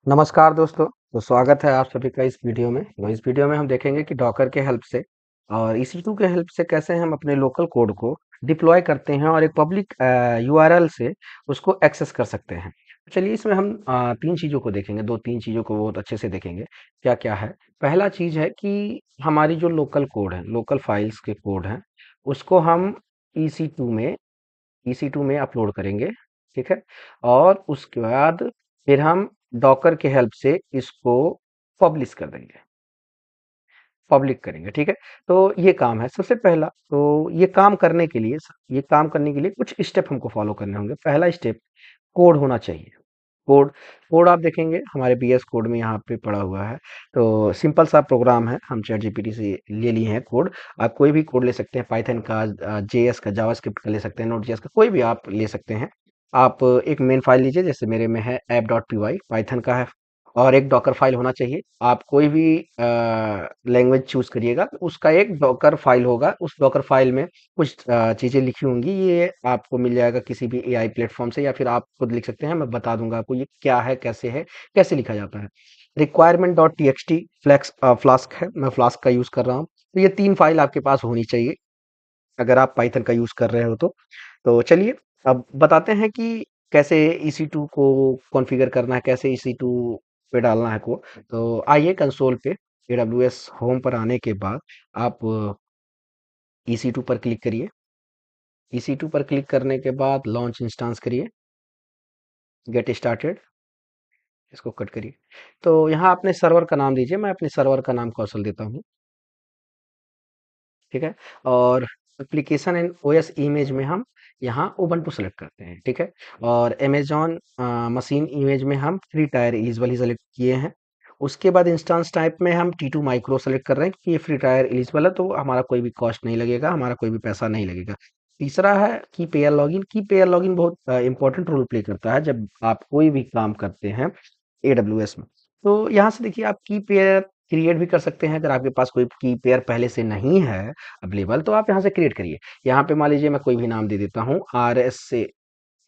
नमस्कार दोस्तों। तो स्वागत है आप सभी का इस वीडियो में। तो इस वीडियो में हम देखेंगे कि डॉकर के हेल्प से और EC2 के हेल्प से कैसे हम अपने लोकल कोड को डिप्लॉय करते हैं और एक पब्लिक यूआरएल से उसको एक्सेस कर सकते हैं। चलिए इसमें हम तीन चीज़ों को देखेंगे, दो तीन चीज़ों को बहुत अच्छे से देखेंगे। क्या क्या है? पहला चीज़ है कि हमारी जो लोकल कोड है, लोकल फाइल्स के कोड हैं, उसको हम EC2 में EC2 में अपलोड करेंगे। ठीक है। और उसके बाद फिर हम डॉकर के हेल्प से इसको पब्लिश कर देंगे, पब्लिक करेंगे। ठीक है। तो ये काम है सबसे पहला। तो ये काम करने के लिए कुछ स्टेप हमको फॉलो करने होंगे। पहला स्टेप, कोड होना चाहिए। कोड कोड आप देखेंगे हमारे बीएस कोड में यहाँ पे पड़ा हुआ है। तो सिंपल सा प्रोग्राम है, हम चैट जीपीटी से ले लिए हैं कोड। आप कोई भी कोड ले सकते हैं, पाइथन का, जेएस का, जावास्क्रिप्ट का ले सकते हैं, नोड जेएस का, कोई भी आप ले सकते हैं। आप एक मेन फाइल लीजिए, जैसे मेरे में है app.py, पाइथन का है। और एक डॉकर फाइल होना चाहिए। आप कोई भी लैंग्वेज चूज करिएगा, उसका एक डॉकर फाइल होगा। उस डॉकर फाइल में कुछ चीज़ें लिखी होंगी, ये आपको मिल जाएगा किसी भी एआई प्लेटफॉर्म से, या फिर आप खुद लिख सकते हैं। मैं बता दूंगा आपको ये क्या है, कैसे लिखा जाता है। Requirement dot T x T flask है, मैं फ्लास्क का यूज कर रहा हूँ। तो ये तीन फाइल आपके पास होनी चाहिए अगर आप पाइथन का यूज कर रहे हो तो चलिए अब बताते हैं कि कैसे EC2 को कॉन्फ़िगर करना है, कैसे EC2 पे डालना है कोड। तो आइए कंसोल पे AWS होम पर आने के बाद आप EC2 पर क्लिक करिए। EC2 पर क्लिक करने के बाद लॉन्च इंस्टेंस करिए, गेट स्टार्टेड, इसको कट करिए। तो यहाँ अपने सर्वर का नाम दीजिए, मैं अपने सर्वर का नाम कौशल देता हूँ। ठीक है। और एप्लीकेशन एंड ओएस इमेज में हम यहाँ उबंटू सेलेक्ट करते हैं। ठीक है। और अमेजॉन मशीन इमेज में हम फ्री टायर एलिजिबल ही सेलेक्ट किए हैं। उसके बाद इंस्टेंस टाइप में हम T2 माइक्रो सेलेक्ट कर रहे हैं, क्योंकि ये फ्री टायर एलिजिबल है, तो हमारा कोई भी कॉस्ट नहीं लगेगा, हमारा कोई भी पैसा नहीं लगेगा। तीसरा है की पेयर लॉगिन बहुत इंपॉर्टेंट रोल प्ले करता है जब आप कोई भी काम करते हैं AWS में। तो यहाँ से देखिए आप की पेयर क्रिएट भी कर सकते हैं। अगर आपके पास कोई की पेयर पहले से नहीं है अवेलेबल, तो आप यहाँ से क्रिएट करिए। यहाँ पे मान लीजिए मैं कोई भी नाम दे देता हूँ, आर एस से।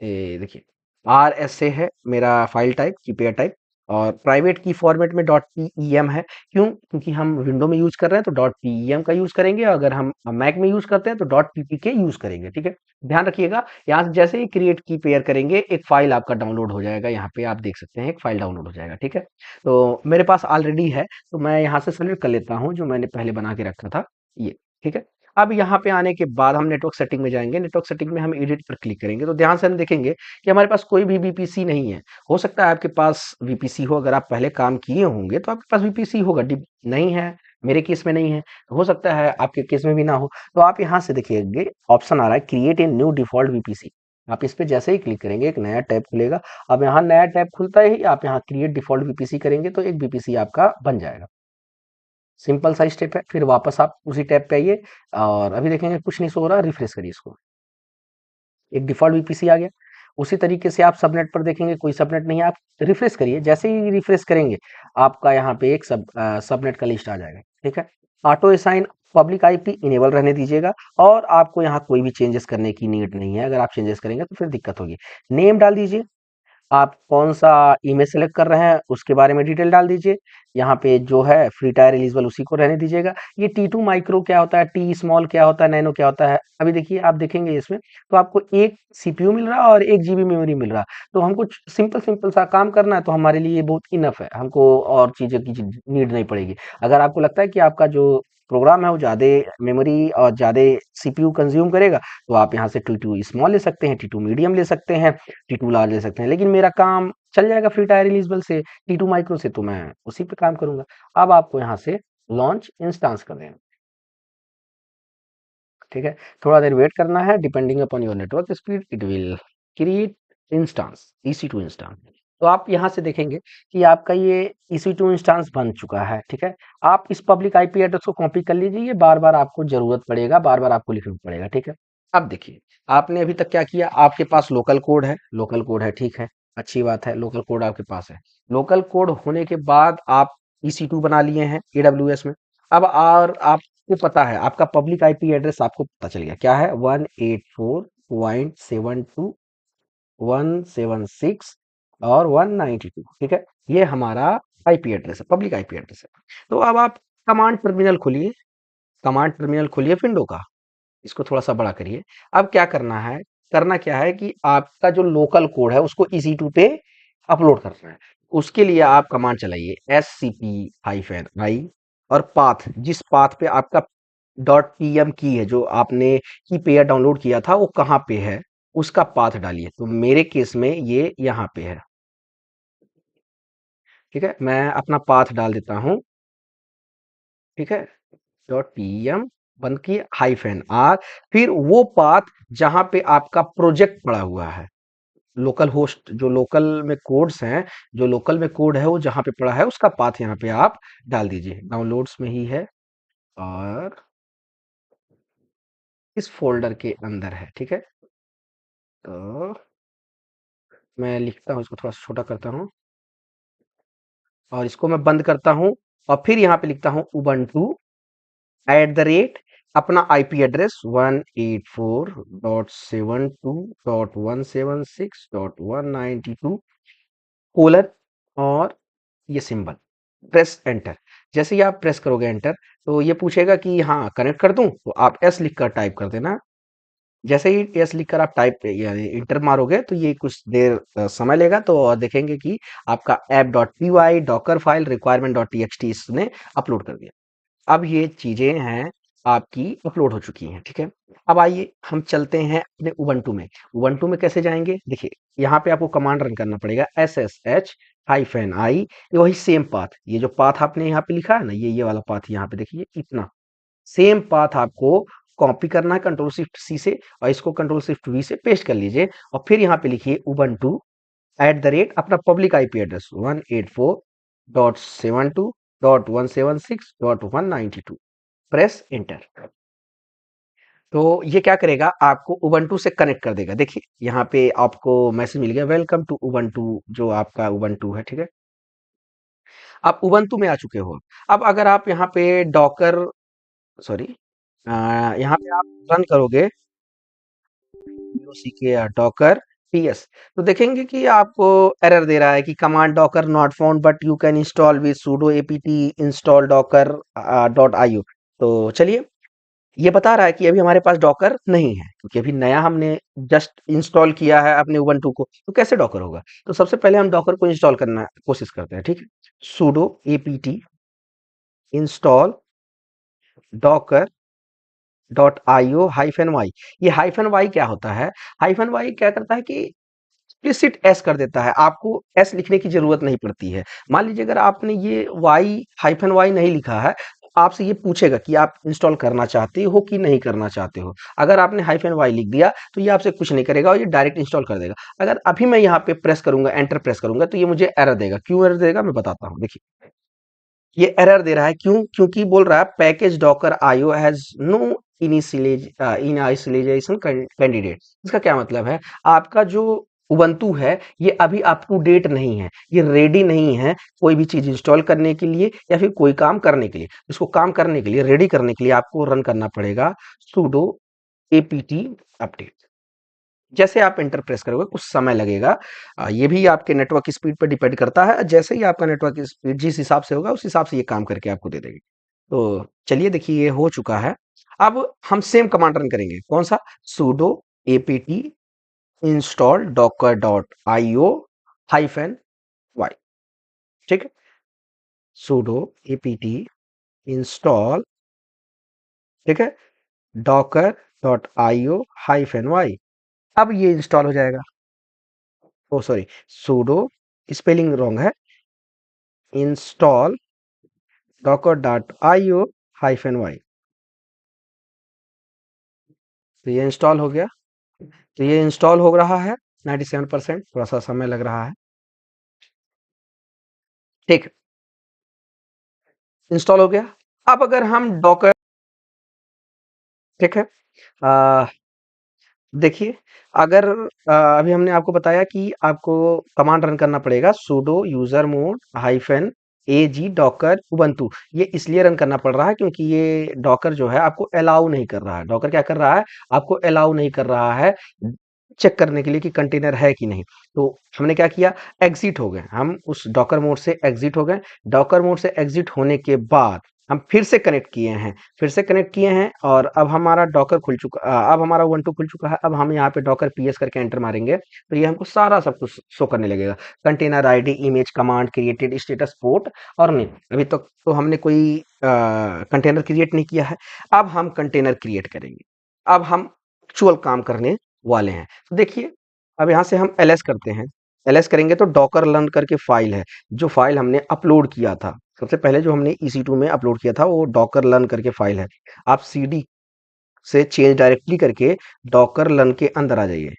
देखिए RSA है मेरा फाइल टाइप, की पेयर टाइप। और प्राइवेट की फॉर्मेट में .pem है। क्यों? क्योंकि हम विंडो में यूज कर रहे हैं तो .pem का यूज करेंगे, अगर हम मैक में यूज करते हैं तो .ppk यूज करेंगे। ठीक है। ध्यान रखिएगा, यहाँ से जैसे ही क्रिएट की पेयर करेंगे एक फाइल आपका डाउनलोड हो जाएगा। यहाँ पे आप देख सकते हैं एक फाइल डाउनलोड हो जाएगा। ठीक है। तो मेरे पास ऑलरेडी है, तो मैं यहाँ से सेलेक्ट कर लेता हूँ जो मैंने पहले बना के रखा था, ये। ठीक है। अब यहाँ पे आने के बाद हम नेटवर्क सेटिंग में जाएंगे। नेटवर्क सेटिंग में हम एडिट पर क्लिक करेंगे। तो ध्यान से हम देखेंगे कि हमारे पास कोई भी वीपीसी नहीं है। हो सकता है आपके पास वीपीसी हो, अगर आप पहले काम किए होंगे तो आपके पास वीपीसी होगा। नहीं है, मेरे केस में नहीं है, हो सकता है आपके केस में भी ना हो। तो आप यहाँ से देखिएगा ऑप्शन आ रहा है create a new default VPC. आप इस पे जैसे ही क्लिक करेंगे एक नया टैब खुलेगा। अब यहाँ नया टैब खुलता ही आप यहाँ क्रिएट डिफॉल्ट वीपीसी करेंगे तो एक वीपीसी आपका बन जाएगा। सिंपल सा स्टेप है। फिर वापस आप उसी टैब पे आइए और अभी देखेंगे कुछ नहीं शो हो रहा, रिफ्रेश करिए इसको, एक डिफ़ॉल्ट वीपीसी आ गया। उसी तरीके से आप सबनेट पर देखेंगे कोई सबनेट नहीं है, आप रिफ्रेश करिए। जैसे ही रिफ्रेश करेंगे आपका यहाँ पे एक सबनेट का लिस्ट आ जाएगा। ठीक है। Auto assign public IP enable रहने दीजिएगा। और आपको यहाँ कोई भी चेंजेस करने की नीड नहीं है, अगर आप चेंजेस करेंगे तो फिर दिक्कत होगी। नेम डाल दीजिए, आप कौन-सा इमेज सेलेक्ट कर रहे हैं उसके बारे में डिटेल डाल दीजिए। यहाँ पे जो है फ्री टायर एलिजिबल उसी को रहने दीजिएगा। ये T2 माइक्रो क्या होता है, टी स्मॉल क्या होता है, नैनो क्या होता है, अभी देखिए आप देखेंगे इसमें तो आपको एक सीपीयू मिल रहा है और 1 जीबी मेमोरी मिल रहा है। तो हमको सिंपल सिंपल सा काम करना है तो हमारे लिए ये बहुत इनफ है, हमको और चीज़ों की नीड नहीं पड़ेगी। अगर आपको लगता है कि आपका जो प्रोग्राम है वो ज़्यादा मेमोरी और ज़्यादा सीपीयू कंज्यूम करेगा, तो आप यहाँ से T2 स्मॉल ले सकते हैं, T2 मीडियम ले सकते हैं, T2 लार्ज ले सकते हैं। लेकिन मेरा काम चल जाएगा फ्री टायर एलिजिबल से, T2 माइक्रो से, तो मैं उसी पे काम करूंगा। अब आपको यहाँ से लॉन्च इंस्टेंस कर देना। ठीक है। थोड़ा देर वेट करना है, depending upon your network speed it will create instance, EC2 instance. तो आप यहाँ से देखेंगे कि आपका ये EC2 इंस्टेंस बन चुका है। ठीक है। आप इस पब्लिक आईपी एड्रेस को कॉपी कर लीजिए, ये बार बार आपको जरूरत पड़ेगा, बार बार आपको लिखना पड़ेगा। ठीक है। अब देखिए आपने अभी तक क्या किया, आपके पास लोकल कोड है, लोकल कोड है, ठीक है, अच्छी बात है, लोकल कोड आपके पास है। लोकल कोड होने के बाद आप EC2 बना लिए हैं AWS में। अब और आपको पता है आपका पब्लिक आईपी एड्रेस, आपको पता चल गया क्या है, 184.72.176 और 192, ठीक है। ये हमारा आईपी एड्रेस है, पब्लिक आईपी एड्रेस है। तो अब आप कमांड टर्मिनल खोलिए, कमांड टर्मिनल खोलिए विंडो का, इसको थोड़ा सा बड़ा करिए। अब क्या करना है, करना क्या है कि आपका जो लोकल कोड है उसको EC2 पे अपलोड करना है। उसके लिए आप कमांड चलाइए scp-i और पाथ, जिस पाथ पे आपका .pm की है, जो आपने की पेयर डाउनलोड किया था वो कहाँ पे है, उसका पाथ डालिए। तो मेरे केस में ये यहाँ पे है, ठीक है। मैं अपना पाथ डाल देता हूँ, ठीक है। .pm बंद किए -r, फिर वो पाथ जहाँ पे आपका प्रोजेक्ट पड़ा हुआ है, लोकल होस्ट, जो लोकल में कोड्स हैं, जो लोकल में कोड है वो जहाँ पे पड़ा है उसका पाथ यहाँ पे आप डाल दीजिए। डाउनलोड्स में ही है और इस फ़ोल्डर के अंदर है, ठीक है? तो मैं लिखता हूँ, इसको थोड़ा छोटा करता हूँ और इसको मैं बंद करता हूँ और फिर यहाँ पे लिखता हूँ उबंटू @ अपना आईपी एड्रेस 184.72.176.192 कोलन और ये सिंबल, प्रेस एंटर। जैसे ही आप प्रेस करोगे एंटर, तो ये पूछेगा कि हाँ कनेक्ट कर दूं, तो आप एस लिख कर टाइप कर देना। जैसे ही एस लिखकर आप टाइप यानी इंटर मारोगे तो ये कुछ देर समय लेगा, तो देखेंगे कि आपका app.py डॉकर फाइल requirement.txt इसने अपलोड कर दिया। अब ये चीजें हैं आपकी अपलोड हो चुकी हैं, ठीक है। अब आइए हम चलते हैं अपने उबंटू में। उबंटू में कैसे जाएंगे, देखिए यहाँ पे आपको कमांड रन करना पड़ेगा SSH-i, ये वही सेम पाथ, ये जो पाथ आपने यहाँ पे लिखा है ना, ये वाला पाथ यहाँ पे देखिए, इतना सेम पाथ आपको कॉपी करना है कंट्रोल शिफ्ट सी से, और इसको कंट्रोल शिफ्ट वी से पेस्ट कर लीजिए और फिर यहाँ पे लिखिए उबंटू अपना public IP address 184.72.176.192, press enter. तो ये क्या करेगा, आपको उबंटू से कनेक्ट कर देगा। देखिए यहाँ पे आपको मैसेज मिल गया, वेलकम टू उबंटू, जो आपका उबंटू है, ठीक है। आप उबंटू में आ चुके हो। अब अगर आप यहाँ पे डॉकर, सॉरी, यहाँ पे आप रन करोगे CK डॉकर PS, तो देखेंगे कि आपको एरर दे रहा है कि command Docker not found but you can install with sudo apt install docker .io। तो चलिए, ये बता रहा है कि अभी हमारे पास डॉकर नहीं है, क्योंकि अभी नया हमने जस्ट इंस्टॉल किया है अपने उबंटू को, तो कैसे डॉकर होगा। तो सबसे पहले हम डॉकर को इंस्टॉल करना कोशिश करते हैं, ठीक है। sudo apt install docker .io-y, ये -y क्या होता है, -y क्या करता है कि एक्सप्लिसिट एस कर देता है, आपको एस लिखने की जरूरत नहीं पड़ती है। मान लीजिए अगर आपने ये -y नहीं लिखा है, तो आपसे ये पूछेगा कि आप इंस्टॉल करना चाहते हो कि नहीं करना चाहते हो। अगर आपने -y लिख दिया तो ये आपसे कुछ नहीं करेगा और ये डायरेक्ट इंस्टॉल कर देगा। अगर अभी मैं यहाँ पे प्रेस करूंगा, एंटर प्रेस करूंगा, तो ये मुझे एरर देगा। क्यों एरर देगा मैं बताता हूँ, देखिए ये एरर दे रहा है, क्यों, क्योंकि बोल रहा है package Docker IO has no initialization candidate. इसका क्या मतलब है, आपका जो उबंटू है ये अभी अप टू डेट नहीं है, ये रेडी नहीं है कोई भी चीज इंस्टॉल करने के लिए या फिर कोई काम करने के लिए। इसको काम करने के लिए, रेडी करने के लिए आपको रन करना पड़ेगा sudo apt अपडेट। जैसे आप एंटर प्रेस करोगे कुछ समय लगेगा, ये भी आपके नेटवर्क स्पीड पर डिपेंड करता है। जैसे ही आपका नेटवर्क स्पीड जिस हिसाब से होगा उस हिसाब से ये काम करके आपको दे देगी। तो चलिए देखिए ये हो चुका है। अब हम सेम कमांड रन करेंगे, कौन सा, sudo apt install docker.io-y, ठीक है। sudo apt install, ठीक है, docker.io-y। अब ये इंस्टॉल हो जाएगा। ओ सॉरी, sudo, स्पेलिंग रॉन्ग है, install docker.io-y। तो ये इंस्टॉल हो गया, तो ये इंस्टॉल हो रहा है 97%, थोड़ा सा समय लग रहा है, ठीक, इंस्टॉल हो गया। अब अगर हम डॉकर, ठीक है, आ, देखिए अगर अभी हमने आपको बताया कि आपको कमांड रन करना पड़ेगा sudo usermod -ag docker ubuntu। ये इसलिए रन करना पड़ रहा है क्योंकि ये डॉकर जो है आपको अलाउ नहीं कर रहा है। डॉकर क्या कर रहा है, आपको अलाउ नहीं कर रहा है चेक करने के लिए कि कंटेनर है कि नहीं। तो हमने क्या किया, एग्जिट हो गए, हम उस डॉकर मोड से एग्जिट हो गए। डॉकर मोड से एग्जिट होने के बाद हम फिर से कनेक्ट किए हैं, और अब हमारा डॉकर खुल चुका, अब हमारा उबंटू खुल चुका है। अब हम यहाँ पे डॉकर पीएस करके एंटर मारेंगे तो ये हमको सारा सब कुछ शो करने लगेगा, container ID, image, command, created, status, port और नहीं। अभी तक तो हमने कोई कंटेनर क्रिएट नहीं किया है, अब हम कंटेनर क्रिएट करेंगे। अब हम एक्चुअल काम करने वाले हैं। तो देखिए, अब यहाँ से हम एलएस करते हैं। एलएस करेंगे तो डॉकर लर्न करके फाइल है, जो फाइल हमने अपलोड किया था। सबसे पहले जो हमने EC2 में अपलोड किया था वो डॉकर लर्न करके फाइल है। आप सीडी से चेंज डायरेक्टली करके डॉकर लर्न के अंदर आ जाइए।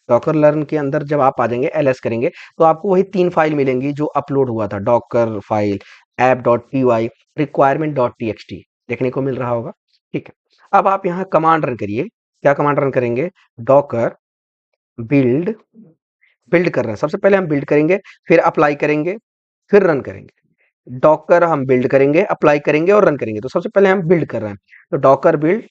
डॉकर लर्न के अंदर जब आप आ जाएंगे, एलएस करेंगे तो आपको वही 3 फाइल मिलेंगी जो अपलोड हुआ था, डॉकर फाइल, app.py, requirement.txt देखने को मिल रहा होगा। ठीक है, अब आप यहाँ कमांड रन करिए। क्या कमांड रन करेंगे, डॉकर बिल्ड, बिल्ड कर रहे हैं, सबसे पहले हम बिल्ड करेंगे, फिर अप्लाई करेंगे, फिर रन करेंगे। डॉकर हम बिल्ड करेंगे, अप्लाई करेंगे और रन करेंगे। तो सबसे पहले हम बिल्ड कर रहे हैं, तो डॉकर बिल्ड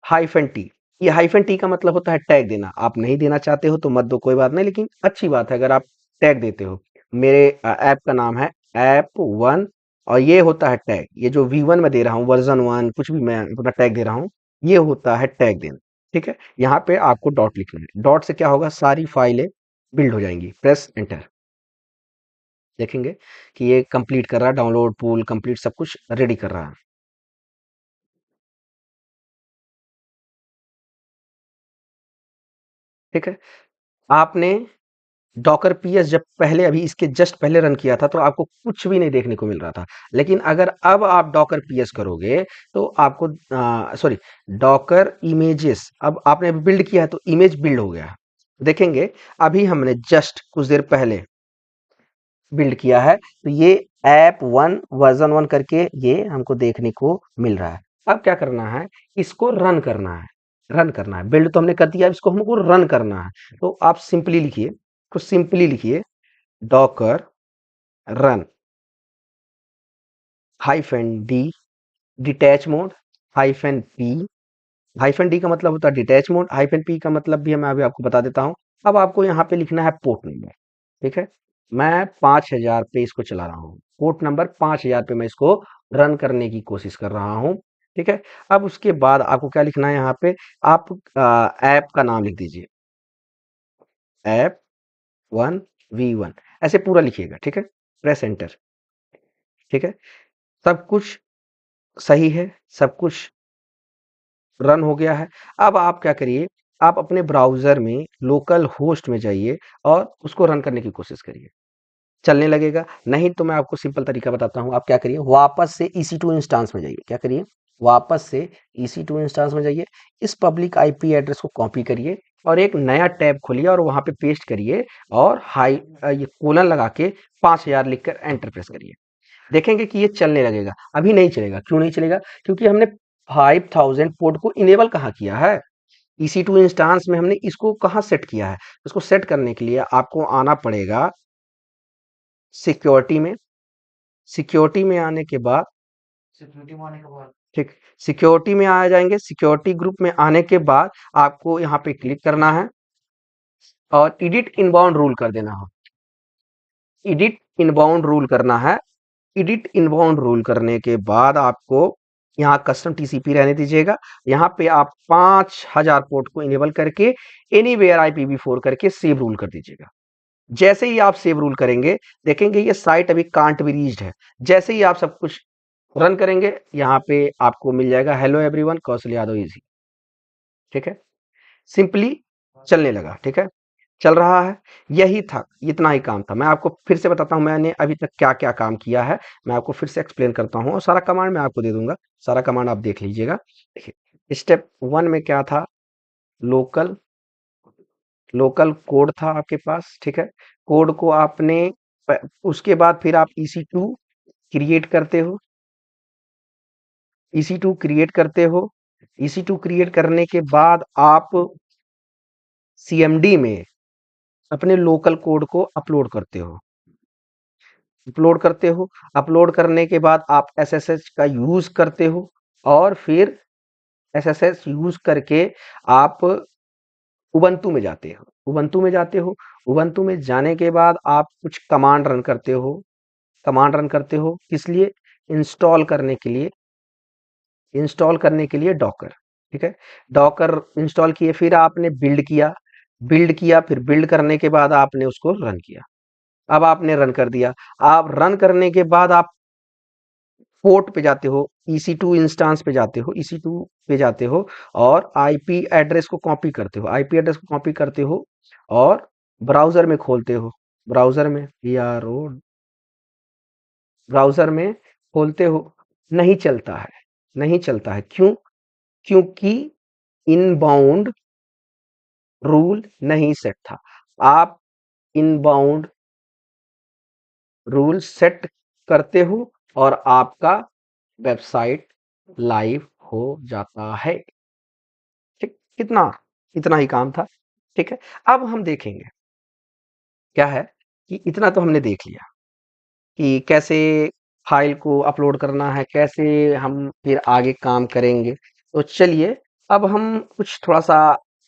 -t। ये -t का मतलब होता है टैग देना। आप नहीं देना चाहते हो तो मत दो, कोई बात नहीं, लेकिन अच्छी बात है अगर आप टैग देते हो। मेरे ऐप का नाम है ऐप 1 और ये होता है टैग। ये जो V1 में दे रहा हूँ, वर्जन 1, कुछ भी मैं अपना टैग दे रहा हूँ, ये होता है टैग देना। ठीक है, यहाँ पे आपको डॉट लिखना है। डॉट से क्या होगा, सारी फाइलें बिल्ड हो जाएंगी। प्रेस एंटर, देखेंगे कि ये कंप्लीट कर रहा है, डाउनलोड, पुल, कंप्लीट, सब कुछ रेडी कर रहा है। ठीक है, आपने डॉकर पीएस जब पहले, अभी इसके जस्ट पहले रन किया था तो आपको कुछ भी नहीं देखने को मिल रहा था। लेकिन अगर अब आप डॉकर पीएस करोगे तो आपको, सॉरी, डॉकर इमेजेस, अब आपने बिल्ड किया है तो इमेज बिल्ड हो गया है। देखेंगे, अभी हमने जस्ट कुछ देर पहले बिल्ड किया है तो ये ऐप 1 वर्जन 1 करके ये हमको देखने को मिल रहा है। अब क्या करना है, इसको रन करना है। रन करना है, बिल्ड तो हमने कर दिया, अब इसको हमको रन करना है। तो आप सिंपली लिखिए, तो सिंपली लिखिए Docker run -d detach mode -p। -d का मतलब होता है डिटैच मोड, -p का मतलब भी मैं अभी आपको बता देता हूँ। अब आपको यहाँ पे लिखना है पोर्ट नंबर। ठीक है, मैं 5000 पे इसको चला रहा हूँ, पोर्ट नंबर 5000 पे मैं इसको रन करने की कोशिश कर रहा हूँ। ठीक है, अब उसके बाद आपको क्या लिखना है, यहाँ पे आप ऐप का नाम लिख दीजिए, ऐप 1 V1 ऐसे पूरा लिखिएगा। ठीक है, प्रेस एंटर। ठीक है, सब कुछ सही है, सब कुछ रन हो गया है। अब आप क्या करिए, आप अपने ब्राउज़र में लोकल होस्ट में जाइए और उसको रन करने की कोशिश करिए, चलने लगेगा। नहीं तो मैं आपको सिंपल तरीका बताता हूँ, आप क्या करिए, वापस से EC2 इंस्टेंस में जाइए। क्या करिए, वापस से EC2 इंस्टेंस में जाइए, इस पब्लिक आईपी एड्रेस को कॉपी करिए और एक नया टैब खोलिए और वहाँ पे पेस्ट करिए और ये कोलन लगा के 5000 लिखकर एंटर प्रेस करिए। देखेंगे कि ये चलने लगेगा। अभी नहीं चलेगा, क्यों नहीं चलेगा, क्योंकि हमने 5000 पोर्ट को इनेबल कहाँ किया है, EC2 इंस्टेंस में हमने इसको कहाँ सेट किया है। इसको सेट करने के लिए आपको आना पड़ेगा सिक्योरिटी में। सिक्योरिटी में आने के बाद, ठीक, सिक्योरिटी में आ जाएंगे। सिक्योरिटी ग्रुप में आने के बाद आपको यहाँ पे क्लिक करना है और एडिट इनबाउंड रूल कर देना है। एडिट इनबाउंड रूल करना है। एडिट इनबाउंड रूल करने के बाद आपको यहाँ कस्टम टीसीपी रहने दीजिएगा। यहाँ पे आप 5000 पोर्ट को इनेबल करके एनीवेयर IPv4 करके सेव रूल कर दीजिएगा। जैसे ही आप सेव रूल करेंगे, देखेंगे ये साइट अभी कांट बी रीच्ड है। जैसे ही आप सब कुछ रन करेंगे, यहाँ पे आपको मिल जाएगा hello everyone, Kaushal Yadav easy. ठीक है, सिंपली चलने लगा। ठीक है, चल रहा है, यही था, इतना ही काम था। मैं आपको फिर से बताता हूँ मैंने अभी तक क्या क्या काम किया है। मैं आपको फिर से एक्सप्लेन करता हूँ और सारा कमांड मैं आपको दे दूंगा, सारा कमांड आप देख लीजिएगा। देखिए, स्टेप 1 में क्या था, लोकल, लोकल कोड था आपके पास। ठीक है, कोड को आपने उसके बाद फिर आप EC2 क्रिएट करते हो, EC2 क्रिएट करते हो। EC2 क्रिएट करने के बाद आप CMD में अपने लोकल कोड को अपलोड करते हो, अपलोड करते हो। अपलोड करने के बाद आप SSH का यूज करते हो और फिर SSH यूज करके आप उबंटू में जाते हो, उबंटू में जाते हो, उबंटू में जाने के बाद आप कुछ कमांड रन करते हो, कमांड रन करते हो किस लिए? इंस्टॉल करने के लिए, इंस्टॉल करने के लिए डॉकर, ठीक है? डॉकर इंस्टॉल किए, फिर आपने बिल्ड किया, फिर बिल्ड करने के बाद आपने उसको रन किया। अब आपने रन कर दिया, आप रन करने के बाद आप पोर्ट पे जाते हो, EC2 इंस्टेंस पे जाते हो, EC2 पे जाते हो और आईपी एड्रेस को कॉपी करते हो, आईपी एड्रेस को कॉपी करते हो और ब्राउज़र में खोलते हो, ब्राउज़र में PRO ब्राउज़र में खोलते हो, नहीं चलता है, नहीं चलता है, क्यों? क्योंकि इनबाउंड रूल नहीं सेट था। आप इनबाउंड रूल सेट करते हो और आपका वेबसाइट लाइव हो जाता है। ठीक, कितना इतना ही काम था। ठीक है, अब हम देखेंगे क्या है कि इतना तो हमने देख लिया कि कैसे फाइल को अपलोड करना है, कैसे हम फिर आगे काम करेंगे। तो चलिए अब हम कुछ थोड़ा सा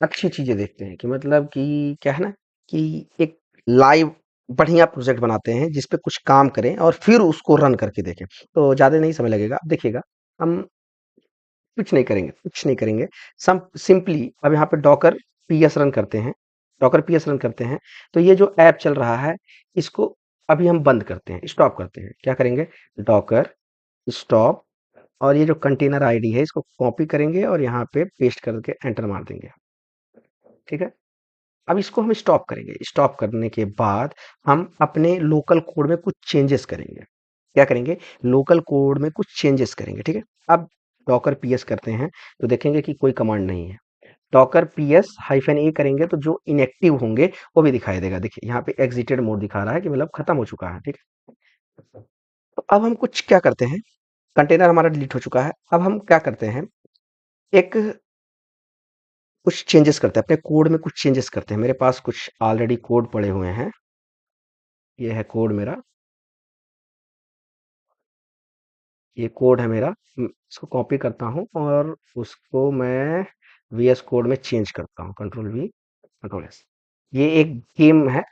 अच्छी चीजें देखते हैं कि मतलब कि क्या है ना कि एक लाइव बढ़िया प्रोजेक्ट बनाते हैं जिस पे कुछ काम करें और फिर उसको रन करके देखें। तो ज्यादा नहीं समय लगेगा, अब देखिएगा हम कुछ नहीं करेंगे, कुछ नहीं करेंगे। सम सिंपली अब यहाँ पे डॉकर पीएस रन करते हैं, डॉकर पीएस रन करते हैं। तो ये जो ऐप चल रहा है इसको अभी हम बंद करते हैं, स्टॉप करते हैं। क्या करेंगे? डॉकर स्टॉप, और ये जो कंटेनर आईडी है इसको कॉपी करेंगे और यहाँ पे पेस्ट करके एंटर मार देंगे। ठीक है, अब इसको हम स्टॉप करेंगे। स्टॉप करने के बाद हम अपने लोकल कोड में कुछ चेंजेस करेंगे। क्या करेंगे? लोकल कोड में कुछ चेंजेस करेंगे। ठीक है, अब डॉकर पीएस करते हैं तो देखेंगे कि कोई कमांड नहीं है। डॉकर पीएस -a करेंगे तो जो इनएक्टिव होंगे वो भी दिखाई देगा। देखिए यहाँ पे एग्जिटेड मोड दिखा रहा है कि मतलब खत्म हो चुका है। ठीक है, तो अब हम कुछ क्या करते हैं, कंटेनर हमारा डिलीट हो चुका है। अब हम क्या करते हैं, एक कुछ चेंजेस करते हैं, अपने कोड में कुछ चेंजेस करते हैं। मेरे पास कुछ ऑलरेडी कोड पड़े हुए हैं, ये है कोड मेरा, ये कोड है मेरा। इसको कॉपी करता हूँ और उसको मैं VS कोड में चेंज करता हूँ, कंट्रोल S। ये एक गेम है,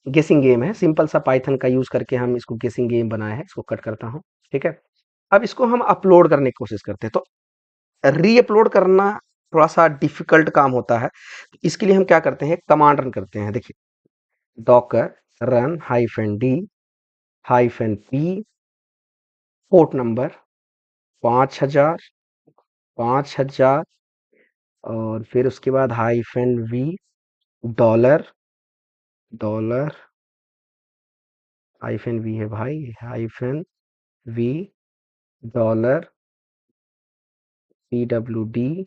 गेसिंग गेम है, सिंपल सा पाइथन का यूज करके हम इसको गेसिंग गेम बनाया है। इसको कट करता हूँ। ठीक है, अब इसको हम अपलोड करने की कोशिश करते हैं। तो री अपलोड करना थोड़ा सा डिफिकल्ट काम होता है। इसके लिए हम क्या करते हैं, कमांड रन करते हैं। देखिए Docker run -d -p port number 5000 5000 और फिर उसके बाद -v डॉलर डॉलर -v है भाई, -v डॉलर PWD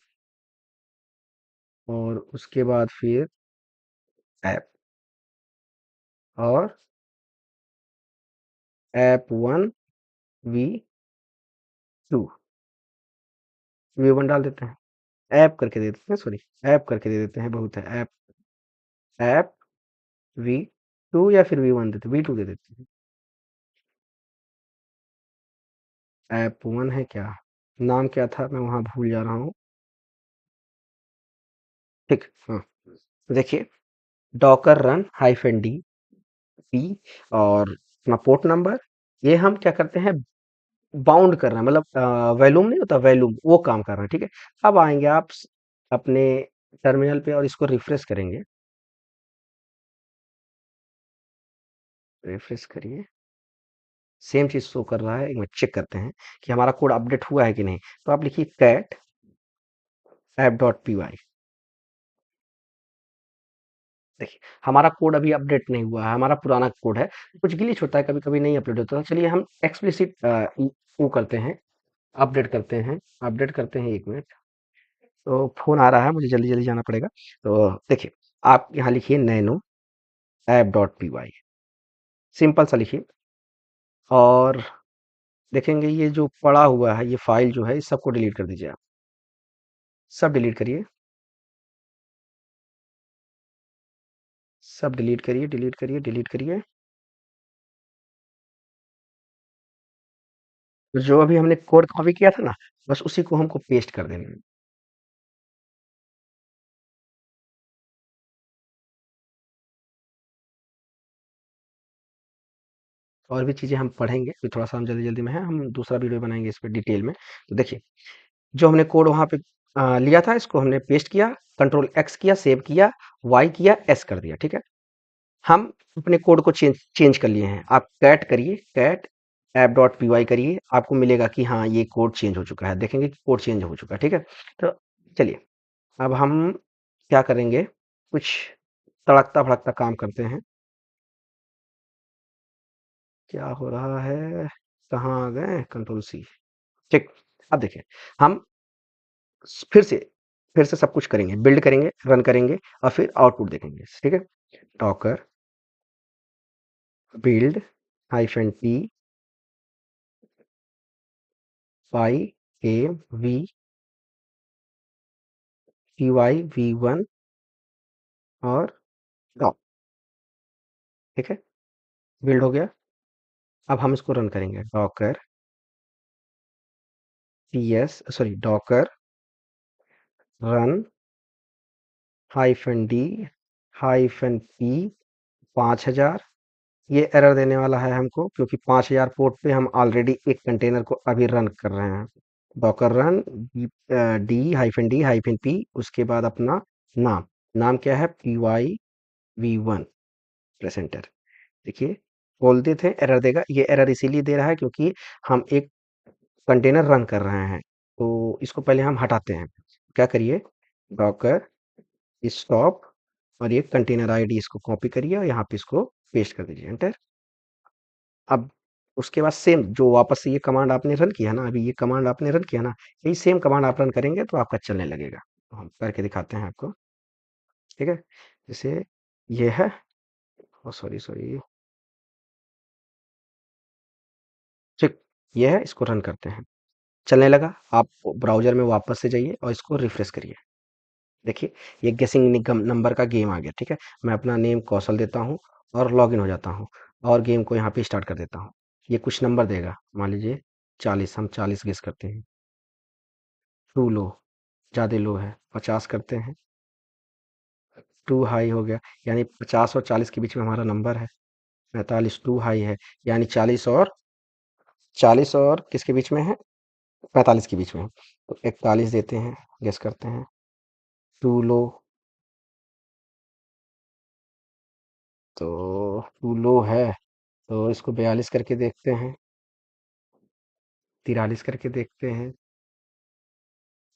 और उसके बाद फिर ऐप और ऐप1 V2 V1 डाल देते हैं, ऐप करके दे देते हैं, सॉरी ऐप करके दे देते हैं, बहुत है। ऐप ऐप V2 या फिर V1 देते, V2 दे देते हैं। ऐप1 है क्या, नाम क्या था मैं वहां भूल जा रहा हूँ। ठीक, हाँ, तो देखिए डॉकर रन -d p और अपना पोर्ट नंबर, ये हम क्या करते हैं, बाउंड कर रहे हैं, मतलब वैल्यूम नहीं होता, वैल्यूम वो काम कर रहे हैं। ठीक है, अब आएंगे आप अपने टर्मिनल पे और इसको रिफ्रेश करेंगे। रिफ्रेश करिए, सेम चीज शो कर रहा है। एक बार चेक करते हैं कि हमारा कोड अपडेट हुआ है कि नहीं। तो आप लिखिए कैट app.py। देखिए हमारा कोड अभी अपडेट नहीं हुआ है, हमारा पुराना कोड है, कुछ ग्लिच होता है, कभी कभी नहीं अपडेट होता है। चलिए हम एक्सप्लिसिट वो करते हैं, अपडेट करते हैं, अपडेट करते हैं। 1 मिनट, तो फोन आ रहा है, मुझे जल्दी जल्दी जाना पड़ेगा। तो देखिए आप यहाँ लिखिए नैनो app.py, सिंपल सा लिखिए और देखेंगे ये जो पड़ा हुआ है, ये फाइल जो है इस सबको डिलीट कर दीजिए। आप सब डिलीट करिए, सब डिलीट करिए, डिलीट करिए, डिलीट करिए। जो अभी हमने कोड कॉपी किया था ना, बस उसी को हमको पेस्ट कर देना है। और भी चीज़ें हम पढ़ेंगे, फिर थोड़ा-सा हम जल्दी-जल्दी में हैं, हम दूसरा वीडियो बनाएँगे इस पे डिटेल में। तो देखिए, जो हमने कोड वहाँ पे लिया था, इसको हमने पेस्ट किया, कंट्रोल एक्स किया, सेव किया, वाई किया, एस कर दिया, ठीक है? हम अपने कोड को चेंज चेंज कर लिए हैं। आप कैट करिए, कैट app.py करिए, आपको मिलेगा कि हाँ, ये कोड चेंज हो चुका है। देखेंगे कि कोड चेंज हो चुका है, ठीक है? तो चलिए, अब हम क्या करेंगे, कुछ तड़कता-भड़कता काम करते हैं। क्या हो रहा है? कहाँ आ गए? Control C. ठीक, अब देखिए, हम फिर से फिर से सब कुछ करेंगे, बिल्ड करेंगे, रन करेंगे और फिर आउटपुट देखेंगे, ठीक है? Docker build -t py v1 और डॉक, ठीक है? बिल्ड हो गया। अब हम इसको रन करेंगे, Docker ps sorry Docker run -d -p 5000। ये एरर देने वाला है हमको, क्योंकि 5000 पोर्ट पे हम ऑलरेडी एक कंटेनर को अभी रन कर रहे हैं। डॉकर रन d-p, उसके बाद अपना नाम, नाम क्या है, py-v1, प्रेस एंटर। देखिए, बोलते थे एरर देगा, ये एरर इसीलिए दे रहा है क्योंकि हम एक कंटेनर रन कर रहे हैं। तो इसको पहले हम हटाते हैं। क्या करिए, डॉकर स्टॉप और ये कंटेनर आईडी इसको कॉपी करिए और यहाँ पे इसको पेस्ट कर दीजिए, एंटर। अब उसके बाद सेम जो वापस से ये कमांड आपने रन किया ना, अभी ये कमांड आपने रन किया ना, यही सेम कमांड आप रन करेंगे तो आपका चलने लगेगा। तो हम करके दिखाते हैं आपको, ठीक है? जैसे ये है, सॉरी सॉरी, ठीक, ये है, इसको रन करते हैं, चलने लगा। आप ब्राउजर में वापस से जाइए और इसको रिफ्रेश करिए। देखिए, ये गेसिंग निगम नंबर का गेम आ गया, ठीक है? मैं अपना नेम कौशल देता हूँ और लॉगिन हो जाता हूँ और गेम को यहाँ पे स्टार्ट कर देता हूँ। ये कुछ नंबर देगा, मान लीजिए 40, हम 40 गेस करते हैं। टू लो, ज़्यादा लो है, 50 करते हैं। टू हाई हो गया, यानी 50 और 40 के बीच में हमारा नंबर है। 45 टू हाई है, यानी 40 और किसके बीच में है, 45 के बीच में है। तो 41 देते हैं, गेस करते हैं। टू लो, तो टू लो है, तो इसको 42 करके देखते हैं, 43 करके देखते हैं,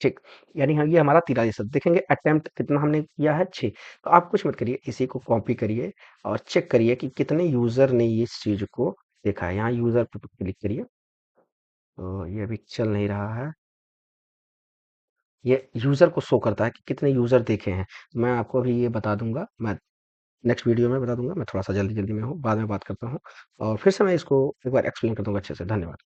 ठीक। यानी हाँ, ये हमारा 43, देखेंगे अटेम्प्ट कितना हमने किया है, 6। तो आप कुछ मत करिए, इसी को कॉपी करिए और चेक करिए कि कितने यूजर ने इस चीज को देखा है। यहाँ यूजर पे क्लिक करिए, तो ये अभी चल नहीं रहा है। ये यूजर को शो करता है कि कितने यूजर देखे हैं। मैं आपको अभी ये बता दूंगा, मैं नेक्स्ट वीडियो में बता दूंगा। मैं थोड़ा सा जल्दी जल्दी में हूँ, बाद में बात करता हूँ और फिर से मैं इसको एक बार एक्सप्लेन कर दूंगा अच्छे से। धन्यवाद।